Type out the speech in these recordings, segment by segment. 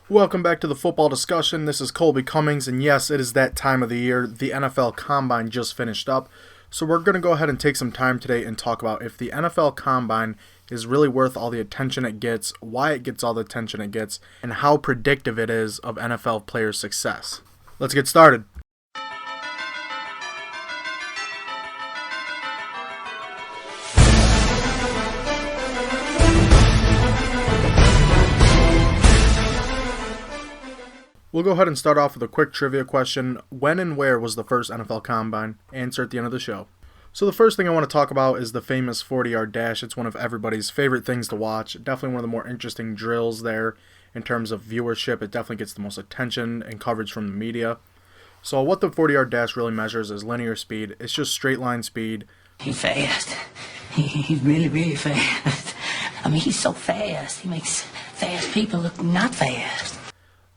Welcome back to the football discussion. This is Colby Cummings, and yes, it is that time of the year. The NFL Combine just finished up, so we're going to go ahead and take some time today and talk about if the NFL Combine is really worth all the attention it gets, why it gets all the attention it gets, and how predictive it is of NFL players' success. Let's get started. We'll go ahead and start off with a quick trivia question. When and where was the first NFL Combine? Answer at the end of the show. So the first thing I want to talk about is the famous 40-yard dash. It's one of everybody's favorite things to watch. Definitely one of the more interesting drills there in terms of viewership. It definitely gets the most attention and coverage from the media. So what the 40-yard dash really measures is linear speed. It's just straight line speed. He's fast. He's really, really fast. I mean, he's so fast. He makes fast people look not fast.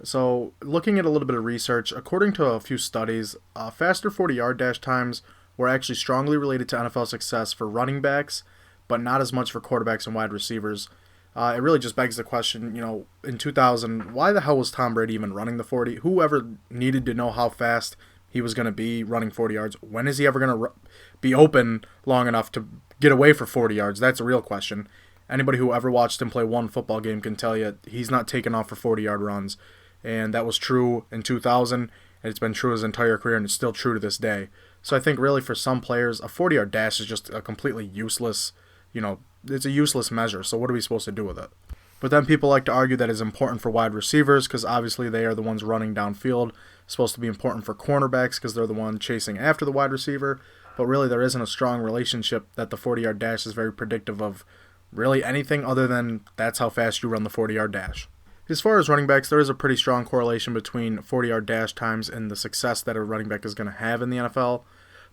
So looking at a little bit of research, according to a few studies, faster 40-yard dash times were actually strongly related to NFL success for running backs, but not as much for quarterbacks and wide receivers. It really just begs the question, in 2000, why the hell was Tom Brady even running the 40? Whoever needed to know how fast he was going to be running 40 yards? When is he ever going to be open long enough to get away for 40 yards? That's a real question. Anybody who ever watched him play one football game can tell you he's not taking off for 40-yard runs. And that was true in 2000, and it's been true his entire career, and it's still true to this day. So I think really for some players, a 40-yard dash is just a completely useless, it's a useless measure. So what are we supposed to do with it? But then people like to argue that it's important for wide receivers because obviously they are the ones running downfield. It's supposed to be important for cornerbacks because they're the one chasing after the wide receiver. But really there isn't a strong relationship that the 40-yard dash is very predictive of really anything other than that's how fast you run the 40-yard dash. As far as running backs, there is a pretty strong correlation between 40-yard dash times and the success that a running back is going to have in the NFL.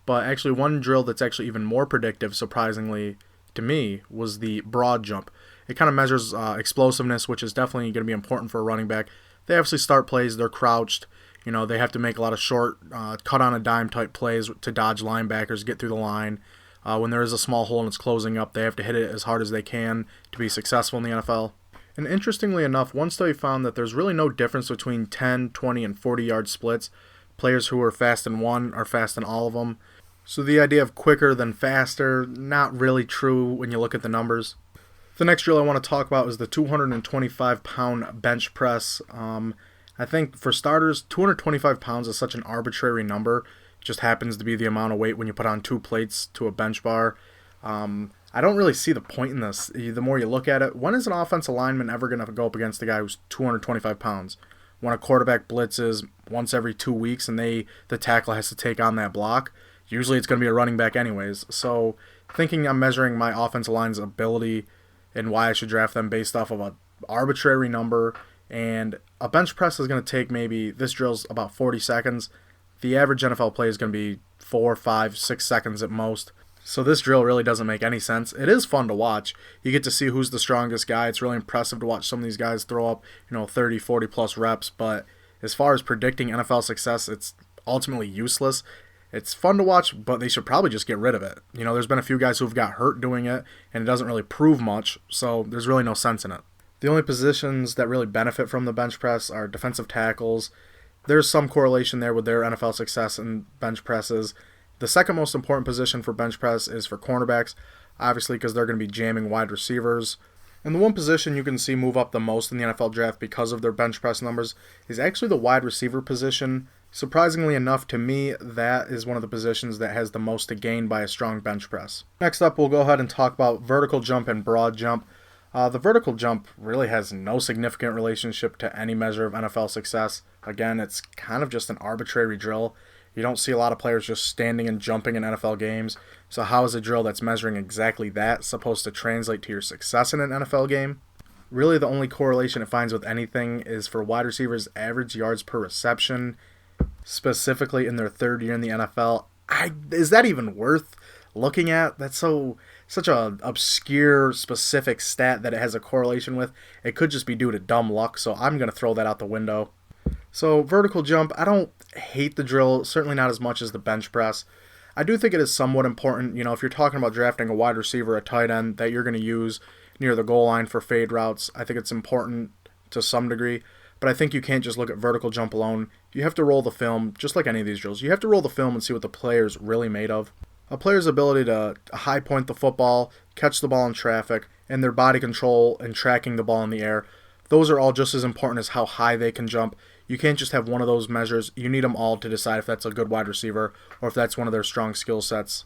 But actually one drill that's actually even more predictive, surprisingly to me, was the broad jump. It kind of measures explosiveness, which is definitely going to be important for a running back. They obviously start plays, they're crouched. They have to make a lot of short, cut on a dime type plays to dodge linebackers, get through the line. When there is a small hole and it's closing up, they have to hit it as hard as they can to be successful in the NFL. And interestingly enough, one study found that there's really no difference between 10, 20, and 40-yard splits. Players who are fast in one are fast in all of them. So the idea of quicker than faster, not really true when you look at the numbers. The next drill I want to talk about is the 225-pound bench press. I think for starters, 225 pounds is such an arbitrary number. It just happens to be the amount of weight when you put on two plates to a bench bar. I don't really see the point in this. The more you look at it, when is an offensive lineman ever going to go up against a guy who's 225 pounds? When a quarterback blitzes once every 2 weeks and the tackle has to take on that block, usually it's going to be a running back anyways. So thinking I'm measuring my offensive line's ability and why I should draft them based off of an arbitrary number, and a bench press is going to take this drill's about 40 seconds. The average NFL play is going to be 4, 5, 6 seconds at most. So this drill really doesn't make any sense. It is fun to watch. You get to see who's the strongest guy. It's really impressive to watch some of these guys throw up, 30, 40 plus reps. But as far as predicting NFL success, it's ultimately useless. It's fun to watch, but they should probably just get rid of it. There's been a few guys who've got hurt doing it, and it doesn't really prove much. So there's really no sense in it. The only positions that really benefit from the bench press are defensive tackles. There's some correlation there with their NFL success in bench presses. The second most important position for bench press is for cornerbacks, obviously because they're going to be jamming wide receivers. And the one position you can see move up the most in the NFL draft because of their bench press numbers is actually the wide receiver position. Surprisingly enough to me, that is one of the positions that has the most to gain by a strong bench press. Next up, we'll go ahead and talk about vertical jump and broad jump. The vertical jump really has no significant relationship to any measure of NFL success. Again, it's kind of just an arbitrary drill. You don't see a lot of players just standing and jumping in NFL games. So how is a drill that's measuring exactly that supposed to translate to your success in an NFL game? Really, the only correlation it finds with anything is for wide receivers' average yards per reception, specifically in their third year in the NFL. Is that even worth looking at? That's such a obscure, specific stat that it has a correlation with. It could just be due to dumb luck, so I'm going to throw that out the window. So vertical jump, I don't hate the drill, certainly not as much as the bench press. I do think it is somewhat important, if you're talking about drafting a wide receiver, a tight end that you're going to use near the goal line for fade routes, I think it's important to some degree. but I think you can't just look at vertical jump alone. You have to roll the film, just like any of these drills. You have to roll the film and see what the player's really made of. A player's ability to high point the football, catch the ball in traffic, and their body control and tracking the ball in the air, those are all just as important as how high they can jump. You can't just have one of those measures. You need them all to decide if that's a good wide receiver or if that's one of their strong skill sets.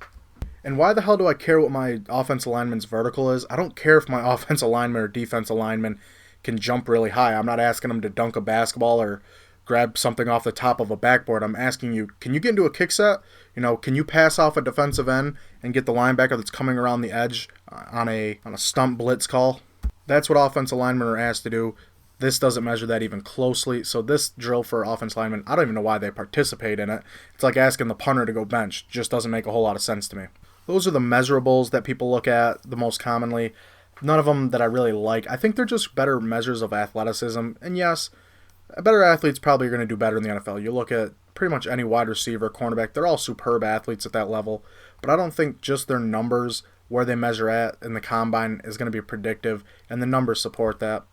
And why the hell do I care what my offensive lineman's vertical is? I don't care if my offensive lineman or defensive lineman can jump really high. I'm not asking them to dunk a basketball or grab something off the top of a backboard. I'm asking you, can you get into a kick set? Can you pass off a defensive end and get the linebacker that's coming around the edge on a stunt blitz call? That's what offensive linemen are asked to do. This doesn't measure that even closely. So this drill for offensive linemen, I don't even know why they participate in it. It's like asking the punter to go bench. Just doesn't make a whole lot of sense to me. Those are the measurables that people look at the most commonly. None of them that I really like. I think they're just better measures of athleticism. And yes, better athletes probably are going to do better in the NFL. You look at pretty much any wide receiver, cornerback, they're all superb athletes at that level. But I don't think just their numbers, where they measure at in the combine, is going to be predictive, and the numbers support that.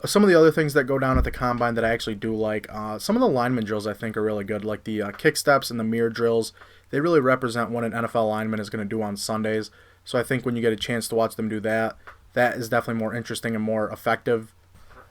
Some of the other things that go down at the combine that I actually do like, some of the lineman drills I think are really good, like the kick steps and the mirror drills. They really represent what an NFL lineman is going to do on Sundays. So I think when you get a chance to watch them do that, that is definitely more interesting and more effective.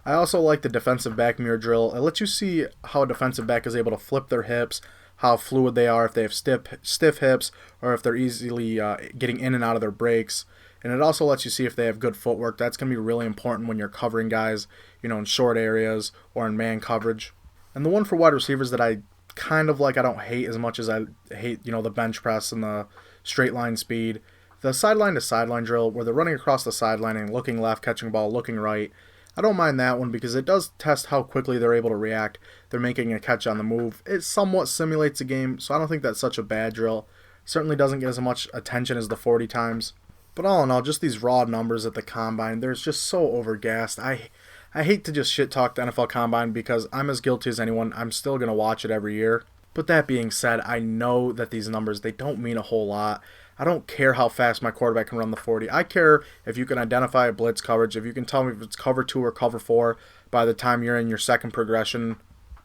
I also like the defensive back mirror drill. It lets you see how a defensive back is able to flip their hips, how fluid they are, if they have stiff hips, or if they're easily getting in and out of their breaks. And it also lets you see if they have good footwork. That's going to be really important when you're covering guys, in short areas or in man coverage. And the one for wide receivers that I kind of like, I don't hate as much as I hate, the bench press and the straight line speed. The sideline to sideline drill, where they're running across the sideline and looking left, catching the ball, looking right. I don't mind that one because it does test how quickly they're able to react. They're making a catch on the move. It somewhat simulates a game, so I don't think that's such a bad drill. Certainly doesn't get as much attention as the 40 times. But all in all, just these raw numbers at the combine, they're just so overgassed. I hate to just shit talk the NFL combine because I'm as guilty as anyone. I'm still going to watch it every year. But that being said, I know that these numbers, they don't mean a whole lot. I don't care how fast my quarterback can run the 40. I care if you can identify a blitz coverage, if you can tell me if it's cover 2 or cover 4 by the time you're in your second progression.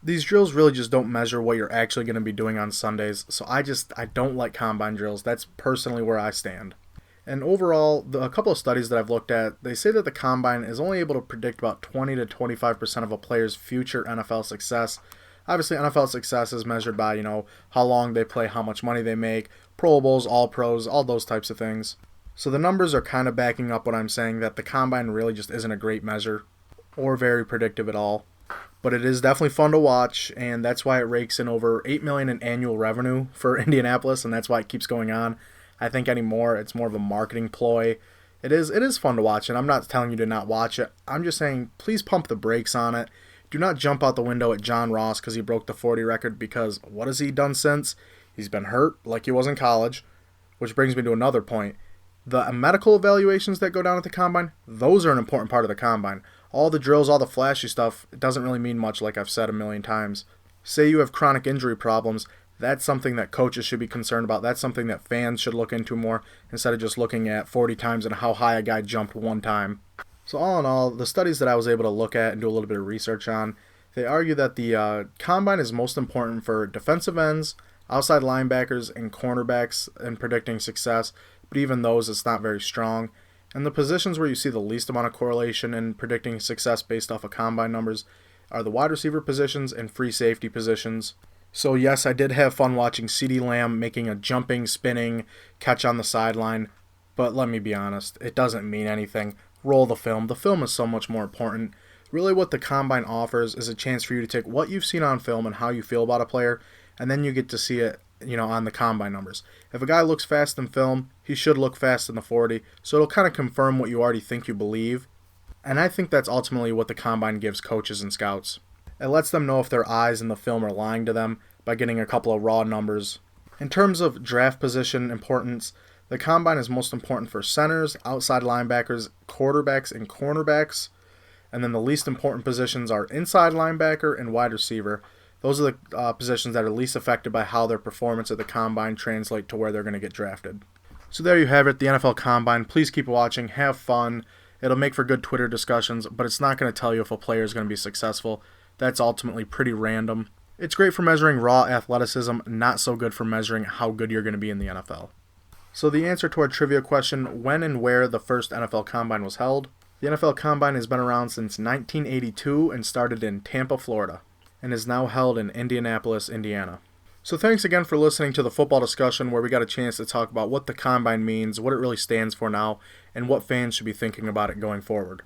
These drills really just don't measure what you're actually going to be doing on Sundays. So I don't like combine drills. That's personally where I stand. And overall, a couple of studies that I've looked at, they say that the combine is only able to predict about 20 to 25% of a player's future NFL success. Obviously, NFL success is measured by, how long they play, how much money they make, Pro Bowls, All Pros, all those types of things. So the numbers are kind of backing up what I'm saying, that the combine really just isn't a great measure or very predictive at all. But it is definitely fun to watch, and that's why it rakes in over $8 million in annual revenue for Indianapolis, and that's why it keeps going on. I think anymore it's more of a marketing ploy. It is fun to watch, and I'm not telling you to not watch it. I'm just saying, please pump the brakes on it. Do not jump out the window at John Ross because he broke the 40 record, because what has he done since? He's been hurt like he was in college, which brings me to another point. The medical evaluations that go down at the combine, those are an important part of the combine. All the drills, all the flashy stuff, it doesn't really mean much, like I've said a million times. Say you have chronic injury problems, that's something that coaches should be concerned about. That's something that fans should look into more instead of just looking at 40 times and how high a guy jumped one time. So all in all, the studies that I was able to look at and do a little bit of research on, they argue that the combine is most important for defensive ends, outside linebackers, and cornerbacks in predicting success, but even those, it's not very strong. And the positions where you see the least amount of correlation in predicting success based off of combine numbers are the wide receiver positions and free safety positions. So yes, I did have fun watching CeeDee Lamb making a jumping, spinning catch on the sideline, but let me be honest, it doesn't mean anything. Roll the film. The film is so much more important. Really what the combine offers is a chance for you to take what you've seen on film and how you feel about a player, and then you get to see it, on the combine numbers. If a guy looks fast in film, he should look fast in the 40, so it'll kind of confirm what you already think you believe. And I think that's ultimately what the combine gives coaches and scouts. It lets them know if their eyes in the film are lying to them by getting a couple of raw numbers. In terms of draft position importance, the combine is most important for centers, outside linebackers, quarterbacks, and cornerbacks. And then the least important positions are inside linebacker and wide receiver. Those are the positions that are least affected by how their performance at the combine translate to where they're going to get drafted. So there you have it, the NFL Combine. Please keep watching, have fun. It'll make for good Twitter discussions, but it's not going to tell you if a player is going to be successful. That's ultimately pretty random. It's great for measuring raw athleticism, not so good for measuring how good you're going to be in the NFL. So the answer to our trivia question, when and where the first NFL Combine was held. The NFL Combine has been around since 1982 and started in Tampa, Florida, and is now held in Indianapolis, Indiana. So thanks again for listening to the football discussion, where we got a chance to talk about what the Combine means, what it really stands for now, and what fans should be thinking about it going forward.